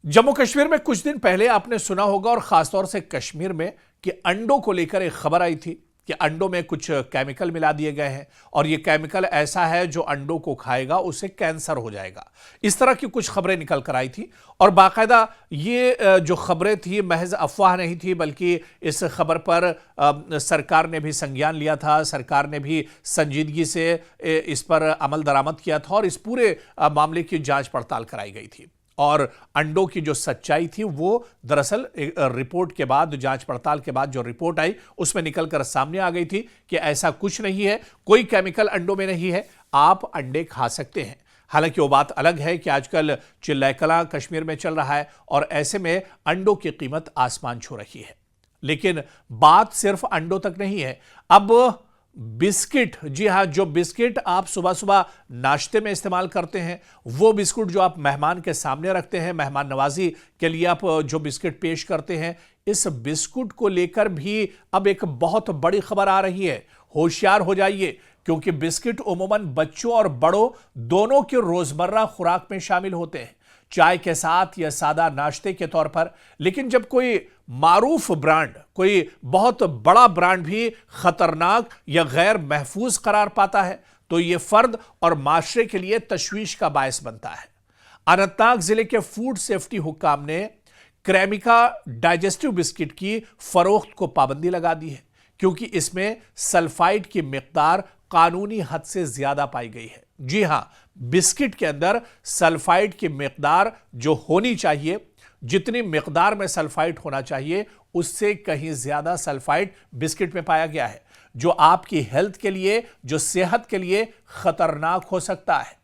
जम्मू कश्मीर में कुछ दिन पहले आपने सुना होगा और खासतौर से कश्मीर में कि अंडों को लेकर एक खबर आई थी कि अंडों में कुछ केमिकल मिला दिए गए हैं और ये केमिकल ऐसा है जो अंडों को खाएगा उसे कैंसर हो जाएगा। इस तरह की कुछ खबरें निकल कर आई थी और बाकायदा ये जो खबरें थी महज अफवाह नहीं थी, बल्कि इस खबर पर सरकार ने भी संज्ञान लिया था। सरकार ने भी संजीदगी से इस पर अमल दरामद किया था और इस पूरे मामले की जांच पड़ताल कराई गई थी। और अंडों की जो सच्चाई थी वो दरअसल रिपोर्ट के बाद, जांच पड़ताल के बाद जो रिपोर्ट आई उसमें निकलकर सामने आ गई थी कि ऐसा कुछ नहीं है, कोई केमिकल अंडों में नहीं है, आप अंडे खा सकते हैं। हालांकि वो बात अलग है कि आजकल चिल्लाए कलां कश्मीर में चल रहा है और ऐसे में अंडों की कीमत आसमान छू रही है। लेकिन बात सिर्फ अंडों तक नहीं है। अब बिस्किट, जी हां, जो बिस्किट आप सुबह सुबह नाश्ते में इस्तेमाल करते हैं, वो बिस्कुट जो आप मेहमान के सामने रखते हैं, मेहमान नवाजी के लिए आप जो बिस्किट पेश करते हैं, इस बिस्कुट को लेकर भी अब एक बहुत बड़ी खबर आ रही है। होशियार हो जाइए, क्योंकि बिस्किट उमूमन बच्चों और बड़ों दोनों के रोजमर्रा खुराक में शामिल होते हैं, चाय के साथ या सादा नाश्ते के तौर पर। लेकिन जब कोई मारूफ ब्रांड, कोई बहुत बड़ा ब्रांड भी खतरनाक या गैर महफूज करार पाता है तो यह फर्द और माशरे के लिए तशवीश का बायस बनता है। अनंतनाग जिले के फूड सेफ्टी हुक्काम ने क्रेमिका डाइजेस्टिव बिस्किट की फरोख्त को पाबंदी लगा दी है, क्योंकि इसमें सल्फाइड की मिकदार कानूनी हद से ज्यादा पाई गई है। जी हां, बिस्किट के अंदर सल्फाइड की मिकदार जो होनी चाहिए, जितनी मिकदार में सल्फाइड होना चाहिए, उससे कहीं ज्यादा सल्फाइड बिस्किट में पाया गया है, जो आपकी हेल्थ के लिए, जो सेहत के लिए खतरनाक हो सकता है।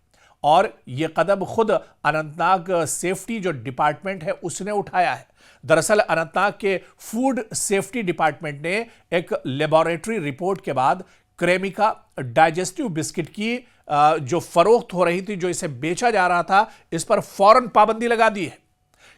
और यह कदम खुद अनंतनाग सेफ्टी जो डिपार्टमेंट है उसने उठाया है। दरअसल अनंतनाग के फूड सेफ्टी डिपार्टमेंट ने एक लेबोरेटरी रिपोर्ट के बाद क्रेमिका डाइजेस्टिव बिस्किट की जो फरोख्त हो रही थी, जो इसे बेचा जा रहा था, इस पर फौरन पाबंदी लगा दी है।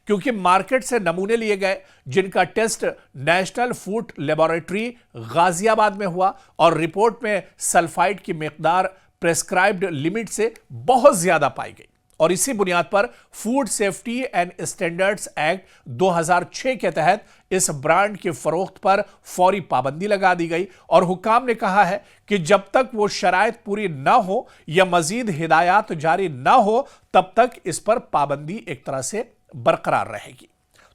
क्योंकि मार्केट से नमूने लिए गए जिनका test National Food Laboratory Ghaziabad में हुआ और रिपोर्ट में सल्फाइड की मिकदार प्रेस्क्राइब्ड लिमिट से बहुत ज्यादा पाई गई। और इसी बुनियाद पर food safety and standards act 2006 के तहत इस ब्रांड की फरोख्त पर फौरी पाबंदी लगा दी गई और हुक्काम ने कहा है कि जब तक वो शराइत पूरी ना हो या मजीद हिदायत जारी ना हो, तब तक इस पर पाबंदी एक तरह से बरकरार रहेगी।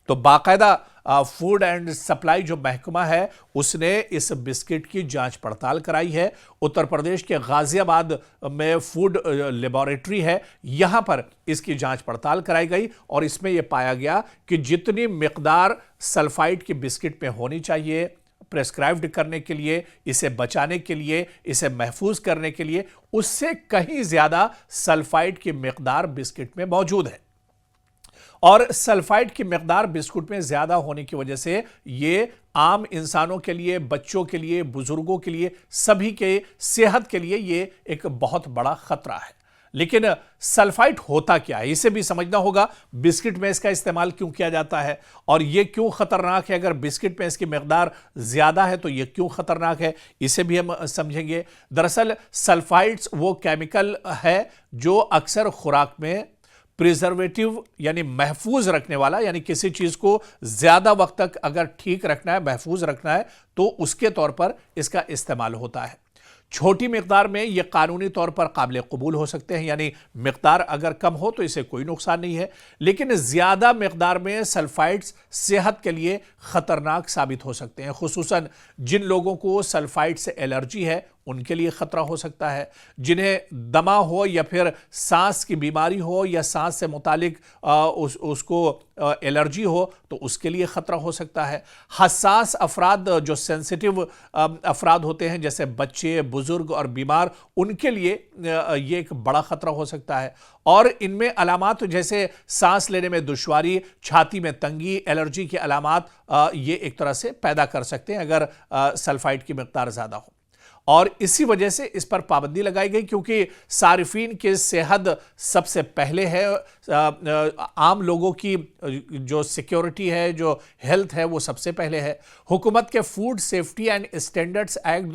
तो बाकायदा फूड एंड सप्लाई जो महकमा है उसने इस बिस्किट की जांच पड़ताल कराई है। उत्तर प्रदेश के गाजियाबाद में फूड लेबोरेटरी है, यहां पर इसकी जांच पड़ताल कराई गई और इसमें यह पाया गया कि जितनी मिकदार सल्फाइड की बिस्किट में होनी चाहिए प्रेस्क्राइब्ड करने के लिए, इसे बचाने के लिए, इसे महफूज करने के लिए, उससे कहीं ज्यादा सल्फाइड की मिकदार बिस्किट में मौजूद है। और सल्फाइड की मिकदार बिस्कुट में ज्यादा होने की वजह से ये आम इंसानों के लिए, बच्चों के लिए, बुजुर्गों के लिए, सभी के सेहत के लिए ये एक बहुत बड़ा खतरा है। लेकिन सल्फाइड होता क्या है, इसे भी समझना होगा। बिस्किट में इसका इस्तेमाल क्यों किया जाता है और यह क्यों खतरनाक है? अगर बिस्किट में इसकी मिकदार ज्यादा है तो यह क्यों खतरनाक है, इसे भी हम समझेंगे। दरअसल सल्फाइड्स वो केमिकल है जो अक्सर खुराक में प्रिजर्वेटिव यानी महफूज रखने वाला, यानी किसी चीज को ज्यादा वक्त तक अगर ठीक रखना है, महफूज रखना है, तो उसके तौर पर इसका इस्तेमाल होता है। छोटी मिकदार में यह कानूनी तौर पर काबिल कबूल हो सकते हैं, यानी मिकदार अगर कम हो तो इसे कोई नुकसान नहीं है। लेकिन ज्यादा मिकदार में सल्फाइड्स सेहत के लिए खतरनाक साबित हो सकते हैं। खुसूसन जिन लोगों को सल्फाइड से एलर्जी है उनके लिए खतरा हो सकता है। जिन्हें दमा हो या फिर सांस की बीमारी हो या सांस से मुतालिक उसको एलर्जी हो तो उसके लिए खतरा हो सकता है। हसास अफराद, जो सेंसिटिव अफराद होते हैं जैसे बच्चे, बुजुर्ग और बीमार, उनके लिए ये एक बड़ा खतरा हो सकता है। और इनमें अलामात जैसे सांस लेने में दुश्वारी, छाती में तंगी, एलर्जी के अलामात ये एक तरह से पैदा कर सकते हैं अगर सल्फाइड की मिकदार ज्यादा हो। और इसी वजह से इस पर पाबंदी लगाई गई, क्योंकि सारिफीन की सेहत सबसे पहले है। आम लोगों की जो सिक्योरिटी है, जो हेल्थ है, वो सबसे पहले है। हुकूमत के food safety and standards act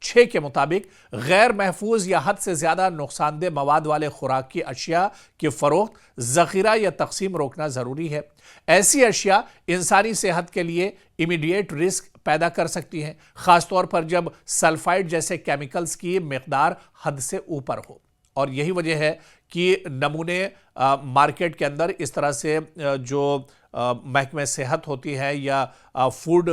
6 के मुताबिक गैर महफूज या हद से ज्यादा नुकसानदेह मवाद वाले खुराक की अशिया की फरोख्त, जखीरा या तकसीम रोकना जरूरी है। ऐसी अशिया इंसानी सेहत के लिए इमीडिएट रिस्क पैदा कर सकती हैं, खासतौर पर जब सल्फाइड जैसे केमिकल्स की मिकदार हद से ऊपर हो। और यही वजह है कि नमूने मार्केट के अंदर इस तरह से जो महकमे सेहत होती है या फूड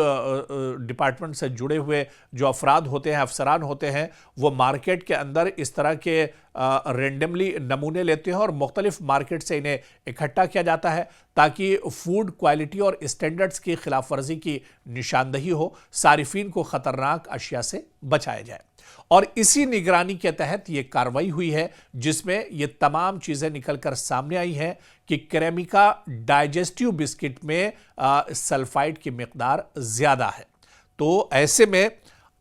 डिपार्टमेंट से जुड़े हुए जो अफराद होते हैं, अफसरान होते हैं, वो मार्केट के अंदर इस तरह के रेंडमली नमूने लेते हैं और मुख्तलिफ मार्केट से इन्हें इकट्ठा किया जाता है ताकि फूड क्वालिटी और स्टैंडर्ड्स की खिलाफ वर्जी की निशानदही हो, सारिफीन को खतरनाक अशिया से बचाया जाए। और इसी निगरानी के तहत यह कार्रवाई हुई है जिसमें ये तमाम चीजें निकलकर सामने आई हैं कि क्रेमिका डाइजेस्टिव बिस्किट में सल्फाइड की मिकदार ज्यादा है। तो ऐसे में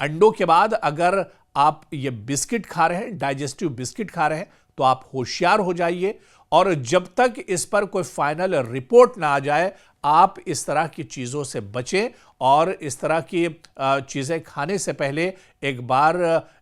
अंडों के बाद अगर आप ये बिस्किट खा रहे हैं, डाइजेस्टिव बिस्किट खा रहे हैं, तो आप होशियार हो जाइए और जब तक इस पर कोई फाइनल रिपोर्ट ना आ जाए आप इस तरह की चीज़ों से बचें और इस तरह की चीज़ें खाने से पहले एक बार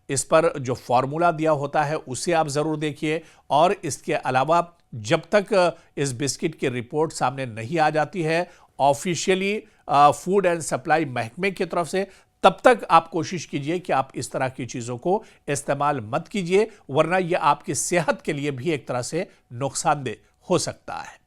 इस पर जो फॉर्मूला दिया होता है उसे आप ज़रूर देखिए। और इसके अलावा जब तक इस बिस्किट की रिपोर्ट सामने नहीं आ जाती है ऑफिशियली फूड एंड सप्लाई महकमे की तरफ से, तब तक आप कोशिश कीजिए कि आप इस तरह की चीज़ों को इस्तेमाल मत कीजिए, वरना यह आपकी सेहत के लिए भी एक तरह से नुकसानदेह हो सकता है।